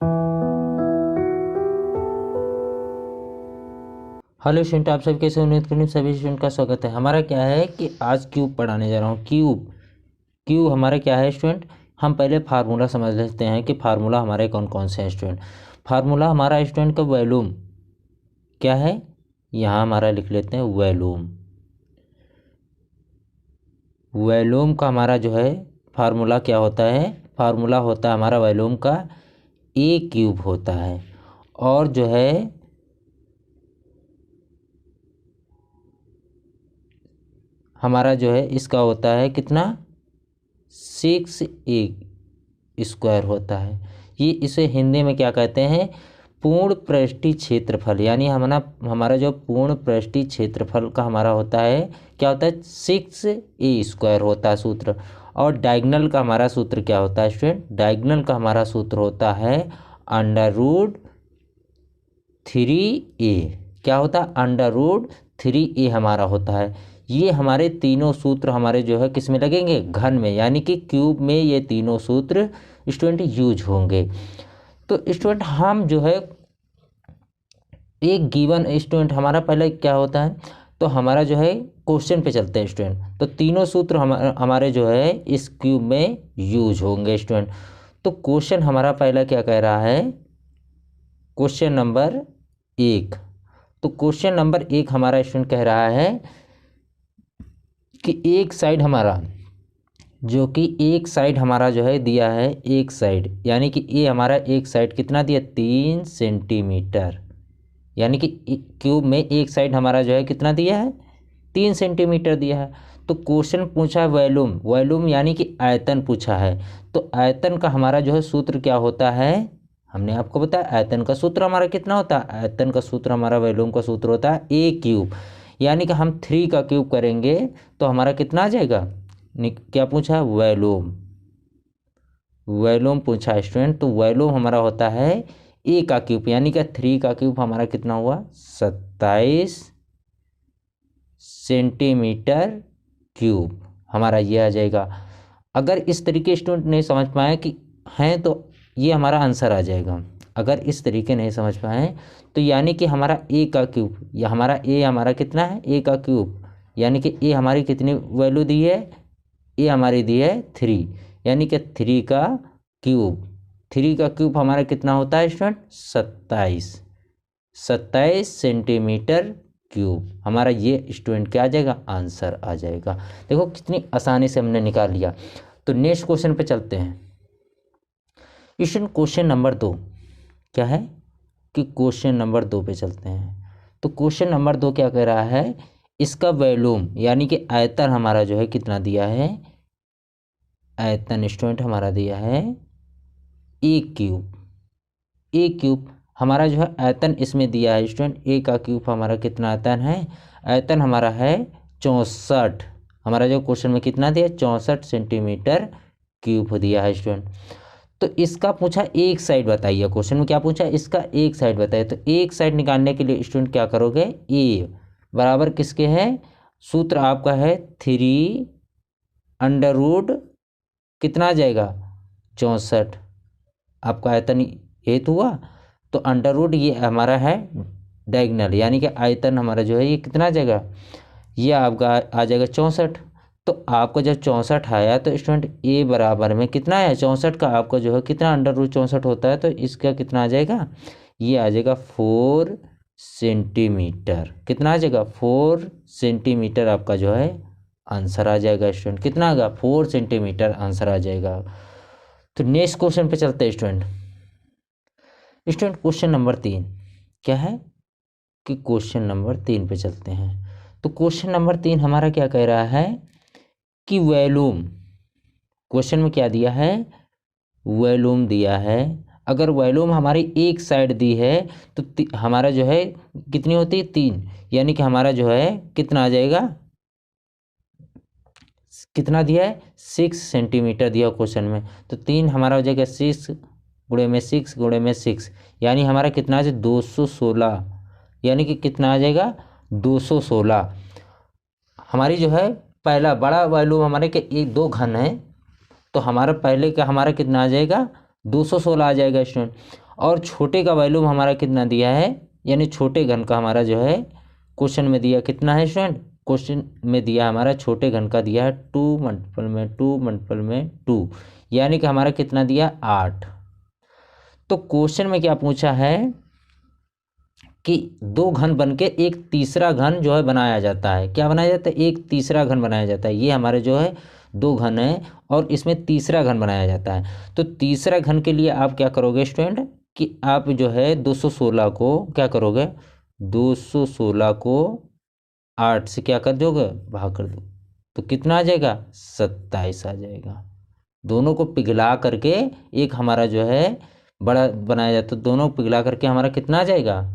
Hello student, आप सभी कैसे उम्मीद करूँ सभी स्टूडेंट का स्वागत है। हमारा क्या है कि आज क्यूब पढ़ाने जा रहा हूँ। क्यूब हमारा क्या है स्टूडेंट, हम पहले फार्मूला समझ लेते हैं कि फार्मूला हमारे कौन कौन से हैं स्टूडेंट। फार्मूला हमारा स्टूडेंट का वॉल्यूम क्या है, यहाँ हमारा लिख लेते हैं वॉल्यूम का हमारा जो है फार्मूला क्या होता है, फार्मूला होता है हमारा वॉल्यूम का ए क्यूब होता है। और जो है हमारा जो है इसका होता है कितना, 6a² होता है। ये इसे हिंदी में क्या कहते हैं, पूर्ण पृष्ठीय क्षेत्रफल। यानी हमारा जो पूर्ण पृष्ठीय क्षेत्रफल का हमारा होता है क्या होता है, 6a² होता है सूत्र। और डायगोनल का हमारा सूत्र क्या होता है स्टूडेंट, डायगोनल का हमारा सूत्र होता है √3a। क्या होता है, √3a हमारा होता है। ये हमारे तीनों सूत्र हमारे जो है किस में लगेंगे, घन में, यानी कि क्यूब में ये तीनों सूत्र स्टूडेंट यूज होंगे। तो स्टूडेंट हम जो है एक गिवन स्टूडेंट हमारा पहले क्या होता है, तो हमारा जो है क्वेश्चन पे चलते हैं स्टूडेंट। तो तीनों सूत्र हमारे जो है इस क्यूब में यूज होंगे स्टूडेंट। तो क्वेश्चन हमारा पहला क्या कह रहा है, क्वेश्चन नंबर 1। तो क्वेश्चन नंबर 1 हमारा स्टूडेंट कह रहा है कि एक साइड हमारा जो है दिया है, एक साइड यानी कि ये हमारा एक साइड कितना दिया, 3 सेंटीमीटर। यानी कि क्यूब में एक साइड हमारा जो है कितना दिया है, 3 सेंटीमीटर दिया है। तो क्वेश्चन पूछा है वॉल्यूम यानी कि आयतन पूछा है। तो आयतन का हमारा जो है सूत्र क्या होता है, हमने आपको बताया आयतन का सूत्र हमारा कितना होता है, आयतन का सूत्र हमारा वॉल्यूम का सूत्र होता है ए क्यूब। यानी कि हम 3 का क्यूब करेंगे तो हमारा कितना आ जाएगा, क्या पूछा है, वॉल्यूम पूछा है स्टूडेंट। तो वॉल्यूम हमारा होता है ए का क्यूब, यानी कि 3 का क्यूब हमारा कितना हुआ, 27 सेंटीमीटर क्यूब हमारा ये आ जाएगा। अगर इस तरीके स्टूडेंट नहीं समझ पाए कि हैं तो ये हमारा आंसर आ जाएगा। अगर इस तरीके नहीं समझ पाए तो यानी कि हमारा ए का क्यूब, या हमारा कितना है, ए का क्यूब, यानी कि ए हमारी कितनी वैल्यू दी है, ए हमारी दी है 3, यानी कि 3 का क्यूब हमारा कितना होता है स्टूडेंट, 27 सेंटीमीटर क्यूब हमारा ये स्टूडेंट क्या आ जाएगा, आंसर आ जाएगा। देखो कितनी आसानी से हमने निकाल लिया। तो नेक्स्ट क्वेश्चन पे चलते हैं स्टूडेंट। क्वेश्चन नंबर 2 क्या है कि क्वेश्चन नंबर 2 पे चलते हैं। तो क्वेश्चन नंबर 2 क्या कह रहा है, इसका वॉल्यूम यानी कि आयतन हमारा जो है कितना दिया है, आयतन स्टूडेंट हमारा दिया है ए क्यूब हमारा जो है आयतन इसमें दिया है स्टूडेंट, ए का क्यूब हमारा कितना आयतन है, आयतन हमारा है 64। हमारा जो क्वेश्चन में कितना दिया, 64 सेंटीमीटर क्यूब दिया है स्टूडेंट। तो इसका पूछा एक साइड बताइए, क्वेश्चन में क्या पूछा, इसका एक साइड बताइए। तो एक साइड निकालने के लिए स्टूडेंट क्या करोगे, ए बराबर किसके है, सूत्र आपका है 3 कितना आ जाएगा, 64। आपका आयतन हेतु हुआ। तो √ ये हमारा है डायगोनल, यानी कि आयतन हमारा जो है ये कितना आ जाएगा, ये आपका आ जाएगा 64। तो आपको जब 64 आया तो स्टूडेंट ए बराबर में कितना आया, 64 का आपको जो है कितना √64 होता है, तो इसका कितना आ जाएगा, ये आ जाएगा 4 सेंटीमीटर। कितना आ जाएगा, 4 सेंटीमीटर आपका जो है आंसर आ जाएगा स्टूडेंट। कितना आएगा, 4 सेंटीमीटर आंसर आ जाएगा। तो नेक्स्ट क्वेश्चन पे चलते हैं स्टूडेंट। क्वेश्चन नंबर 3 क्या है कि क्वेश्चन नंबर 3 पे चलते हैं। तो क्वेश्चन नंबर 3 हमारा क्या कह रहा है कि वॉल्यूम, क्वेश्चन में क्या दिया है, वॉल्यूम दिया है। अगर वॉल्यूम हमारी एक साइड दी है तो हमारा जो है कितनी होती है, 3, यानी कि हमारा जो है कितना आ जाएगा, कितना दिया है, 6 सेंटीमीटर दिया क्वेश्चन में। तो 3 हमारा हो जाएगा 6 गुणे में 6, यानी हमारा कितना आ जाए 216, यानी कि कितना आ जाएगा 216। हमारी जो है पहला बड़ा वॉल्यूम हमारे के 1 2 घन है, तो हमारा पहले का हमारा कितना आ जाएगा 216 आ जाएगा स्टूडेंट। और छोटे का वॉल्यूम हमारा कितना दिया है, यानी छोटे घन का हमारा जो है क्वेश्चन में दिया कितना है स्टूडेंट, क्वेश्चन में दिया हमारा छोटे घन का दिया है 2 मल्टीपल में 2 मल्टीपल में 2, यानी कि हमारा कितना दिया 8। तो क्वेश्चन में क्या पूछा है कि दो घन बनके एक तीसरा घन जो है बनाया जाता है। क्या बनाया जाता है, एक तीसरा घन बनाया जाता है। ये हमारे जो है दो घन है और इसमें तीसरा घन बनाया जाता है। तो तीसरा घन के लिए आप क्या करोगे स्टूडेंट कि आप जो है 216 को क्या करोगे, 216 को 8 से क्या कर दोगे, भाग कर दो, तो कितना आ जाएगा 27 आ जाएगा। दोनों को पिघला करके एक हमारा जो है बड़ा बनाया जाता है, दोनों पिघला करके हमारा कितना आ जाएगा।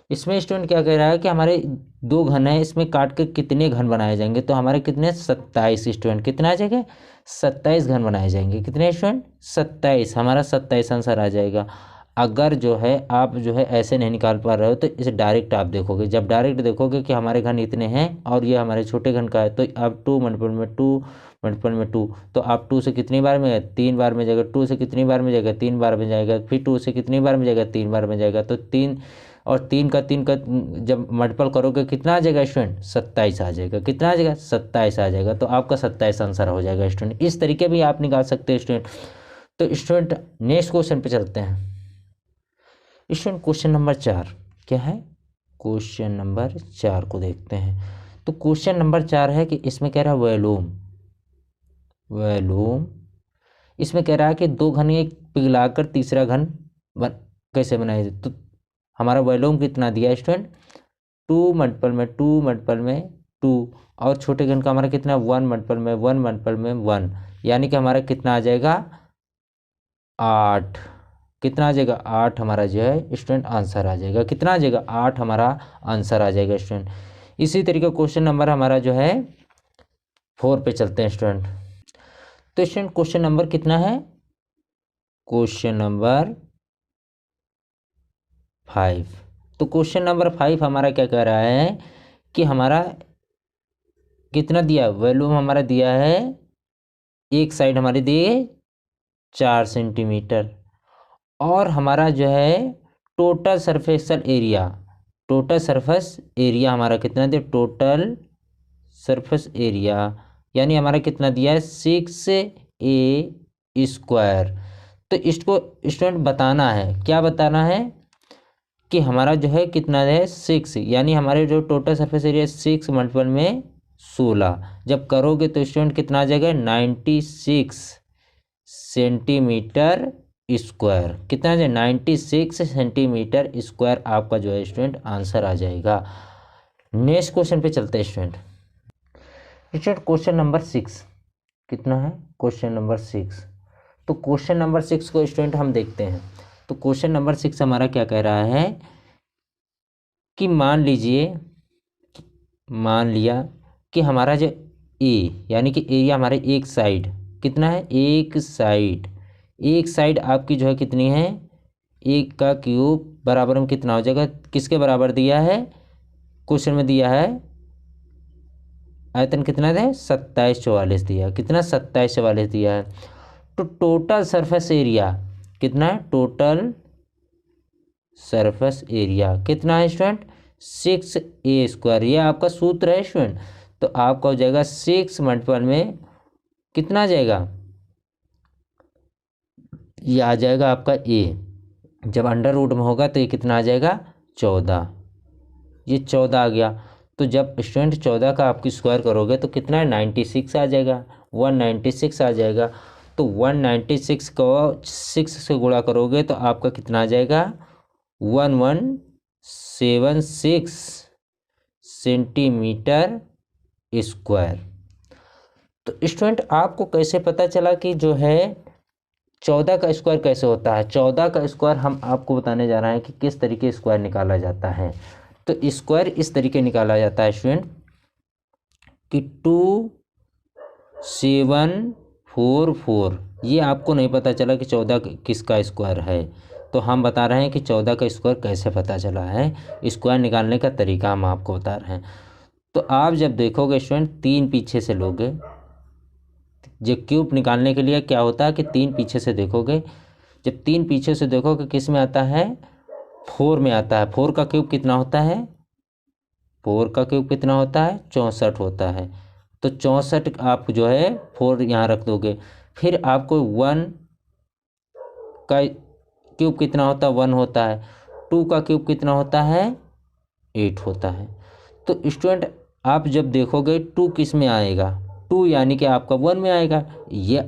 इसमें स्टूडेंट क्या कह रहा है कि हमारे दो घन है, इसमें काट के कितने घन बनाए जाएंगे, तो हमारे कितने 27 स्टूडेंट, कितना आ जाएगा 27 घन बनाए जाएंगे। कितने स्टूडेंट 27, हमारा 27 आंसर आ जाएगा। अगर जो है आप जो है ऐसे नहीं निकाल पा रहे हो तो इसे डायरेक्ट आप देखोगे। जब डायरेक्ट देखोगे कि हमारे घन इतने हैं और ये हमारे छोटे घन का है, तो आप 2 मल्टीपल में 2 मल्टीपल में 2, तो आप 2 से कितनी बार में जाएगा, 3 बार में जाएगा। 2 से कितनी बार में जाएगा, 3 बार में जाएगा। फिर 2 से कितनी बार में जाएगा, 3 बार में जाएगा। तो 3 और 3 का जब मल्टीपल करोगे कितना आ जाएगा स्टूडेंट 27 आ जाएगा। कितना आ जाएगा 27 आ जाएगा। तो आपका 27 आंसर हो जाएगा स्टूडेंट। इस तरीके भी आप निकाल सकते हैं स्टूडेंट। तो स्टूडेंट नेक्स्ट क्वेश्चन पे चलते हैं। स्टूडेंट क्वेश्चन नंबर 4 क्या है, क्वेश्चन नंबर 4 को देखते हैं। तो क्वेश्चन नंबर 4 है कि इसमें कह रहा है वॉल्यूम इसमें कह रहा है कि दो घन एक पिघलाकर तीसरा घन कैसे बनाए। तो हमारा वॉल्यूम कितना दिया है स्टूडेंट 2 मल्टीपल में 2 मल्टीपल में 2, और छोटे घन का हमारा कितना 1 मल्टीपल में 1 मल्टीपल में 1, यानी कि हमारा कितना आ जाएगा 8। कितना आ जाएगा 8 हमारा जो है स्टूडेंट आंसर आ जाएगा। कितना आ जाएगा 8 हमारा आंसर आ जाएगा स्टूडेंट। इसी तरीके क्वेश्चन नंबर हमारा जो है 4 पे चलते हैं स्टूडेंट। तो स्टूडेंट क्वेश्चन नंबर कितना है, क्वेश्चन नंबर 5। तो क्वेश्चन नंबर 5 हमारा क्या कह रहा है कि हमारा कितना दिया, वॉल्यूम हमारा दिया है, एक साइड हमारी दी है 4 सेंटीमीटर, और हमारा जो है टोटल सरफेसल एरिया हमारा कितना दिया, टोटल सरफेस एरिया यानी हमारा कितना दिया है 6a²। तो इसको स्टूडेंट बताना है, क्या बताना है कि हमारा जो है कितना है 6, यानी हमारे जो टोटल सरफेस एरिया 6 मल्टीपल में 16 जब करोगे तो स्टूडेंट कितना आ जाएगा 96 सेंटीमीटर स्क्वायर। कितना आ जाए 96 सेंटीमीटर स्क्वायर आपका जो है स्टूडेंट आंसर आ जाएगा। नेक्स्ट क्वेश्चन पे चलते हैं स्टूडेंट। क्वेश्चन नंबर 6 कितना है, क्वेश्चन नंबर 6। तो क्वेश्चन नंबर 6 को स्टूडेंट हम देखते हैं। तो क्वेश्चन नंबर 6 हमारा क्या कह रहा है कि मान लिया कि हमारा जो ए यानी कि एरिया हमारे एक साइड कितना है, एक साइड आपकी जो है कितनी है, 1 का क्यूब बराबर में कितना हो जाएगा, किसके बराबर दिया है, क्वेश्चन में दिया है आयतन कितना है 2744 दिया। कितना 2744 दिया है। तो टोटल सरफेस एरिया कितना है, टोटल सरफेस एरिया कितना है स्टूडेंट 6a²। ये आपका सूत्र है स्टूडेंट। तो आपका हो जाएगा 6 मल्टीपल में कितना आ जाएगा, ये आ जाएगा आपका a, जब अंडर रूट में होगा तो ये कितना आ जाएगा 14, ये 14 आ गया। तो जब स्टूडेंट 14 का आपकी स्क्वायर करोगे तो कितना है 96 आ जाएगा, 196 आ जाएगा। तो 196 को 6 से गुणा करोगे तो आपका कितना आ जाएगा 1176 सेंटीमीटर स्क्वायर। तो स्टूडेंट आपको कैसे पता चला कि जो है 14 का स्क्वायर कैसे होता है। 14 का स्क्वायर हम आपको बताने जा रहे हैं कि किस तरीके स्क्वायर निकाला जाता है। तो स्क्वायर इस तरीके निकाला जाता है स्टूडेंट कि 2744। ये आपको नहीं पता चला कि 14 किसका स्क्वायर है, तो हम बता रहे हैं कि 14 का स्क्वायर कैसे पता चला है। स्क्वायर निकालने का तरीका हम आपको बता रहे हैं। तो आप जब देखोगे स्टूडेंट 3 पीछे से लोगे, जो क्यूब निकालने के लिए क्या होता है कि 3 पीछे से देखोगे जब 3 पीछे से देखो कि किस में आता है, 4 में आता है। 4 का क्यूब कितना होता है, 4 का क्यूब कितना होता है, 64 होता है। तो 64 आप जो है 4 यहाँ रख दोगे। फिर आपको 1 का क्यूब कितना होता है, 1 होता है। 2 का क्यूब कितना होता है, 8 होता है। तो स्टूडेंट आप जब देखोगे 2 किस में आएगा, 2 यानी कि आपका 1 में आएगा। ये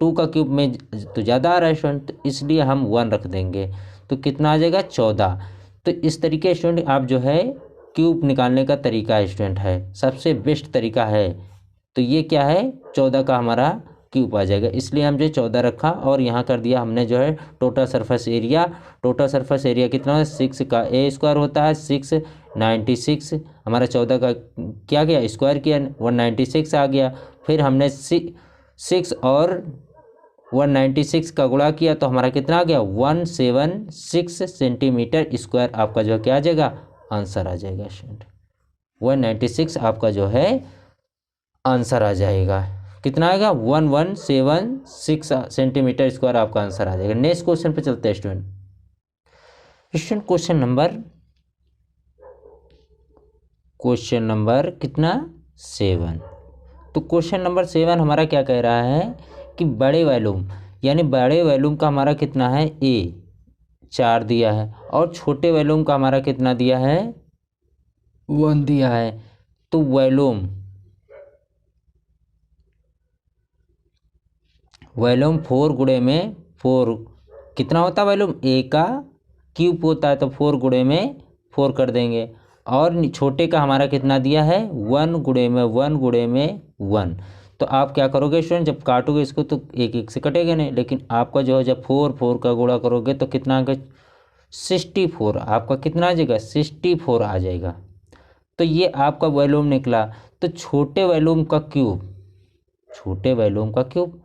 2 का क्यूब में तो ज़्यादा आ रहा है स्टूडेंट, तो इसलिए हम 1 रख देंगे। तो कितना आ जाएगा, 14। तो इस तरीके स्टूडेंट आप जो है क्यूब निकालने का तरीका स्टूडेंट है, सबसे बेस्ट तरीका है। तो ये क्या है, 14 का हमारा क्यूब आ जाएगा, इसलिए हमने 14 रखा। और यहाँ कर दिया हमने जो है total surface area. Total surface area कितना है, 6 का ए स्क्वायर होता है 696। हमारा 14 का क्या गया, स्क्वायर किया 196 आ गया। फिर हमने 6 और 196 का गुणा किया तो हमारा कितना आ गया, 176 सेंटीमीटर स्क्वायर आपका जो क्या आ जाएगा, आंसर आ जाएगा स्टूडेंट। 196 आपका जो है आंसर आ जाएगा। कितना आएगा, 1176 सेंटीमीटर स्क्वायर आपका आंसर आ जाएगा। नेक्स्ट क्वेश्चन पे चलते हैं स्टूडेंट। क्वेश्चन नंबर कितना, 7। तो क्वेश्चन नंबर 7 हमारा क्या कह रहा है कि बड़े वॉल्यूम, यानी बड़े वॉल्यूम का हमारा कितना है, ए 4 दिया है, और छोटे वॉल्यूम का हमारा कितना दिया है, 1 दिया है। तो वॉल्यूम 4 गुणे में 4 कितना होता है, वॉल्यूम ए का क्यूब होता है, तो 4 गुणे में 4 कर देंगे। और छोटे का हमारा कितना दिया है, 1 गुणे में 1 गुणे में 1। तो आप क्या करोगे स्टूडेंट, जब काटोगे इसको तो एक एक से कटेगा नहीं, लेकिन आपका जो है जब 4 का गुणा करोगे तो कितना आएगा, 64। आपका कितना आ जाएगा, 64 आ जाएगा। तो ये आपका वॉल्यूम निकला। तो छोटे वॉल्यूम का क्यूब, छोटे वॉल्यूम का क्यूब,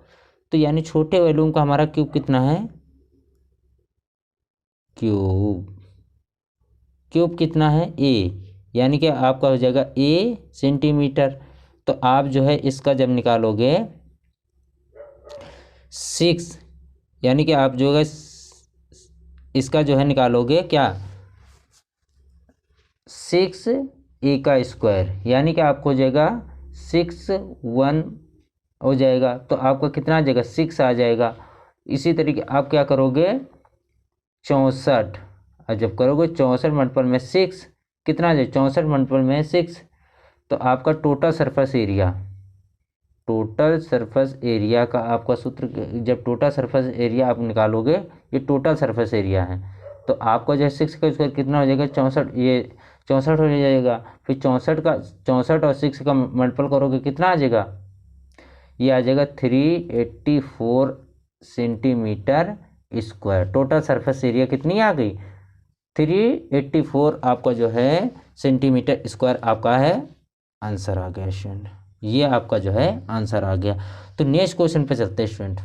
तो यानी छोटे वॉल्यूम का हमारा क्यूब कितना है, क्यूब कितना है, ए, यानी कि आपका हो जाएगा ए सेंटीमीटर। तो आप जो है इसका जब निकालोगे 6, यानी कि आप जो है इसका जो है निकालोगे क्या, 6 ए का स्क्वायर, यानी कि आपको हो जाएगा 61 हो जाएगा। तो आपका कितना आ जाएगा, 6 आ जाएगा। इसी तरीके आप क्या करोगे, 64, और जब करोगे 64 मल्टीपल में 6 कितना आ जाएगा, 64 मल्टीपल में 6। तो आपका टोटल सरफेस एरिया का आपका सूत्र, जब टोटल सरफेस एरिया आप निकालोगे, ये टोटल सरफेस एरिया है, तो आपका जो है 6 का स्क्वायर कितना हो जाएगा, 64, ये 64 हो जाएगा। फिर 64 और 6 का मल्टीपल करोगे कितना आ जाएगा, ये आ जाएगा 384 centimetre square. Total surface area कितनी आ गई, 384 आपका जो है सेंटीमीटर स्क्वायर आपका है आंसर आ गया स्टूडेंट। ये आपका जो है आंसर आ गया। तो नेक्स्ट क्वेश्चन पे चलते हैं स्टूडेंट।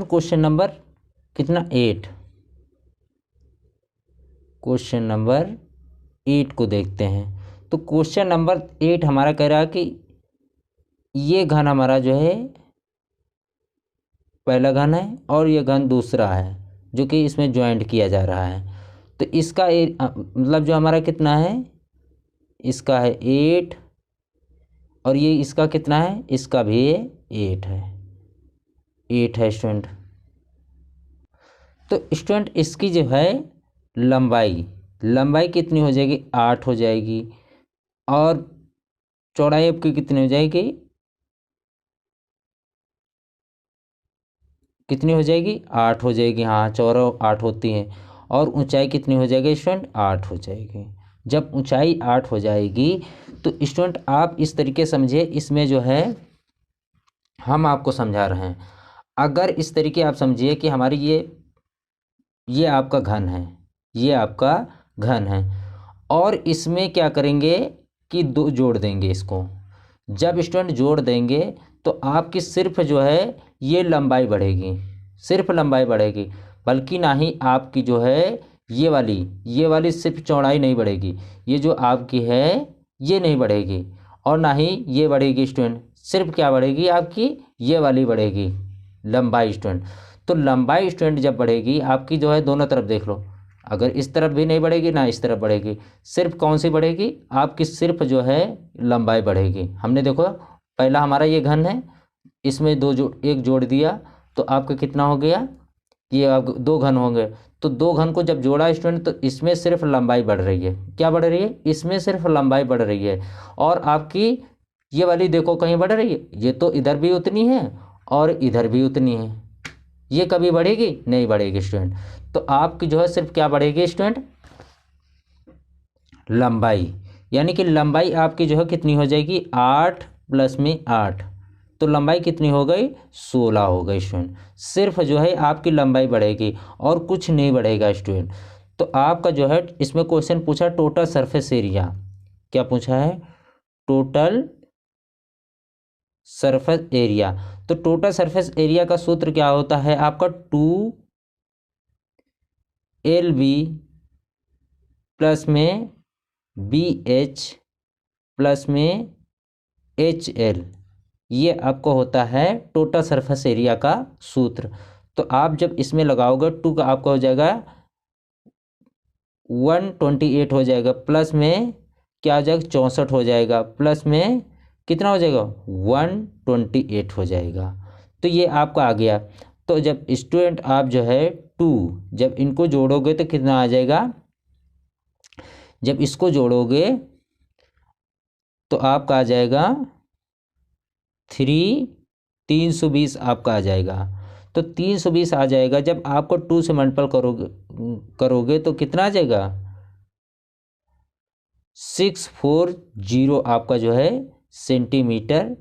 क्वेश्चन नंबर कितना, 8। क्वेश्चन नंबर 8 को देखते हैं। तो क्वेश्चन नंबर 8 हमारा कह रहा है कि ये घन हमारा जो है पहला घन है और ये घन दूसरा है, जो कि इसमें ज्वाइंट किया जा रहा है। तो इसका मतलब जो हमारा कितना है, इसका है 8, और ये इसका कितना है, इसका भी 8 है, 8 है स्टूडेंट। तो स्टूडेंट इसकी जो है लंबाई कितनी हो जाएगी, 8 हो जाएगी। और चौड़ाई आपकी कितनी हो जाएगी, कितनी हो जाएगी, 8 हो जाएगी। हाँ, चौड़ा 8 होती है। और ऊंचाई कितनी हो जाएगी स्टूडेंट, 8 हो जाएगी। जब ऊंचाई 8 हो जाएगी तो स्टूडेंट आप इस तरीके समझिए, इसमें जो है हम आपको समझा रहे हैं। अगर इस तरीके आप समझिए कि हमारी ये आपका घन है, ये आपका घन है, और इसमें क्या करेंगे कि 2 जोड़ देंगे इसको। जब स्टूडेंट जोड़ देंगे तो आपकी सिर्फ जो है ये लंबाई बढ़ेगी, सिर्फ लंबाई बढ़ेगी, बल्कि ना ही आपकी जो है ये वाली सिर्फ चौड़ाई नहीं बढ़ेगी, ये जो आपकी है ये नहीं बढ़ेगी, और ना ही ये बढ़ेगी स्टूडेंट। सिर्फ क्या बढ़ेगी, आपकी ये वाली बढ़ेगी। लंबाई स्टूडेंट। तो लंबाई स्टूडेंट जब बढ़ेगी आपकी जो है, दोनों तरफ देख लो, अगर इस तरफ भी नहीं बढ़ेगी ना इस तरफ बढ़ेगी, सिर्फ कौन सी बढ़ेगी आपकी, सिर्फ जो है लंबाई बढ़ेगी। हमने देखो पहला हमारा ये घन है, इसमें एक जोड़ दिया तो आपका कितना हो गया, ये अब दो घन होंगे, तो दो घन को जब जोड़ा स्टूडेंट तो इसमें सिर्फ लंबाई बढ़ रही है। क्या बढ़ रही है, इसमें सिर्फ लंबाई बढ़ रही है। और आपकी ये वाली देखो कहीं बढ़ रही है, ये तो इधर भी उतनी है और इधर भी उतनी है, ये कभी बढ़ेगी नहीं बढ़ेगी स्टूडेंट। तो आपकी जो है सिर्फ क्या बढ़ेगी स्टूडेंट, लंबाई। यानी कि लंबाई आपकी जो है कितनी हो जाएगी, 8 प्लस में 8, तो लंबाई कितनी हो गई, 16 हो गई स्टूडेंट। सिर्फ जो है आपकी लंबाई बढ़ेगी और कुछ नहीं बढ़ेगा स्टूडेंट। तो आपका जो है इसमें क्वेश्चन पूछा टोटल सरफेस एरिया, क्या पूछा है, टोटल सरफेस एरिया। तो टोटल सरफेस एरिया का सूत्र क्या होता है आपका, 2LB प्लस में BH प्लस में HL, ये आपको होता है टोटल सरफेस एरिया का सूत्र। तो आप जब इसमें लगाओगे 2 का आपका हो जाएगा 128 हो जाएगा, प्लस में क्या हो जाएगा 64 हो जाएगा, प्लस में कितना हो जाएगा 128 हो जाएगा। तो ये आपका आ गया। तो जब स्टूडेंट आप जो है 2 जब इनको जोड़ोगे तो कितना आ जाएगा, जब इसको जोड़ोगे तो आपका आ जाएगा 320 आपका आ जाएगा। तो 320 आ जाएगा, जब आपको 2 से मल्टीपल करोगे तो कितना आ जाएगा 640 आपका जो है सेंटीमीटर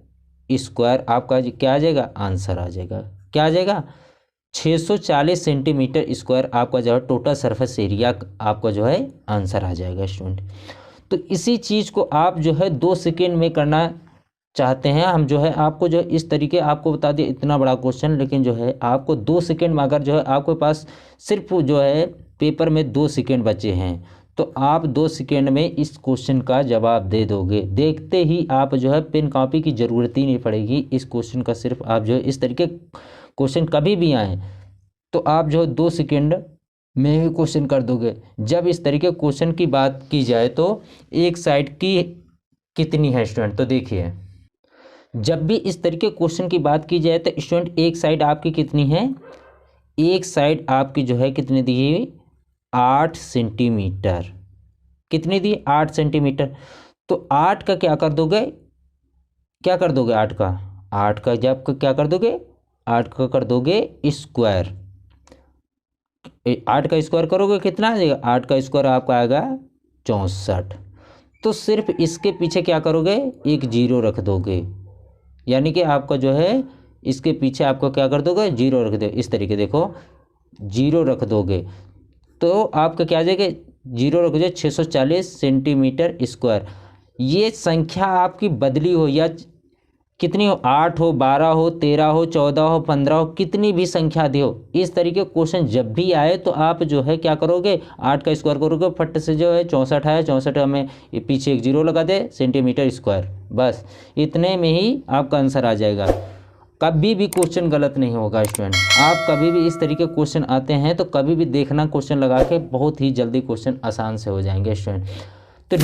स्क्वायर, आपका क्या आ जाएगा आंसर आ जाएगा, क्या आ जाएगा 640 सेंटीमीटर स्क्वायर आपका जो है टोटल सरफेस एरिया आपका जो है आंसर आ जाएगा स्टूडेंट। तो इसी चीज़ को आप जो है 2 सेकेंड में करना चाहते हैं हम, जो है आपको जो है इस तरीके आपको बता दिए इतना बड़ा क्वेश्चन, लेकिन जो है आपको 2 सेकेंड में, अगर जो है आपके पास सिर्फ जो है पेपर में 2 सेकेंड बचे हैं तो आप 2 सेकेंड में इस क्वेश्चन का जवाब दे दोगे। देखते ही आप जो है पेन कॉपी की ज़रूरत ही नहीं पड़ेगी, इस क्वेश्चन का सिर्फ आप जो है इस तरीके क्वेश्चन कभी भी आए तो आप जो है 2 सेकेंड में ही क्वेश्चन कर दोगे। जब इस तरीके क्वेश्चन की बात की जाए तो एक साइड की कितनी है स्टूडेंट, तो देखिए जब भी इस तरीके क्वेश्चन की बात की जाए तो स्टूडेंट एक साइड आपकी कितनी है, एक साइड आपकी जो है कितनी दी है 8 सेंटीमीटर, कितनी दी 8 सेंटीमीटर। तो 8 का क्या कर दोगे, क्या कर दोगे 8 का जब क्या कर दोगे 8 का कर दोगे स्क्वायर, 8 का स्क्वायर करोगे कितना आ जाएगा, 8 का स्क्वायर आपका आएगा 64। तो सिर्फ इसके पीछे क्या करोगे, एक जीरो रख दोगे, यानी कि आपका जो है इसके पीछे आपको क्या कर दोगे जीरो रख दो, इस तरीके देखो जीरो रख दोगे तो आपका क्या आ जाएगा, जीरो रख दो 640 सेंटीमीटर स्क्वायर। ये संख्या आपकी बदली हो या कितनी हो, 8 हो 12 हो 13 हो 14 हो 15 हो, कितनी भी संख्या दी हो, इस तरीके क्वेश्चन जब भी आए तो आप जो है क्या करोगे 8 का स्क्वायर करोगे, फट से जो है 64 है 64 में ये पीछे एक जीरो लगा दे सेंटीमीटर स्क्वायर, बस इतने में ही आपका आंसर आ जाएगा। कभी भी क्वेश्चन गलत नहीं होगा स्टूडेंट। आप कभी भी इस तरीके क्वेश्चन आते हैं तो कभी भी देखना क्वेश्चन लगा के, बहुत ही जल्दी क्वेश्चन आसान से हो जाएंगे स्टूडेंट। तो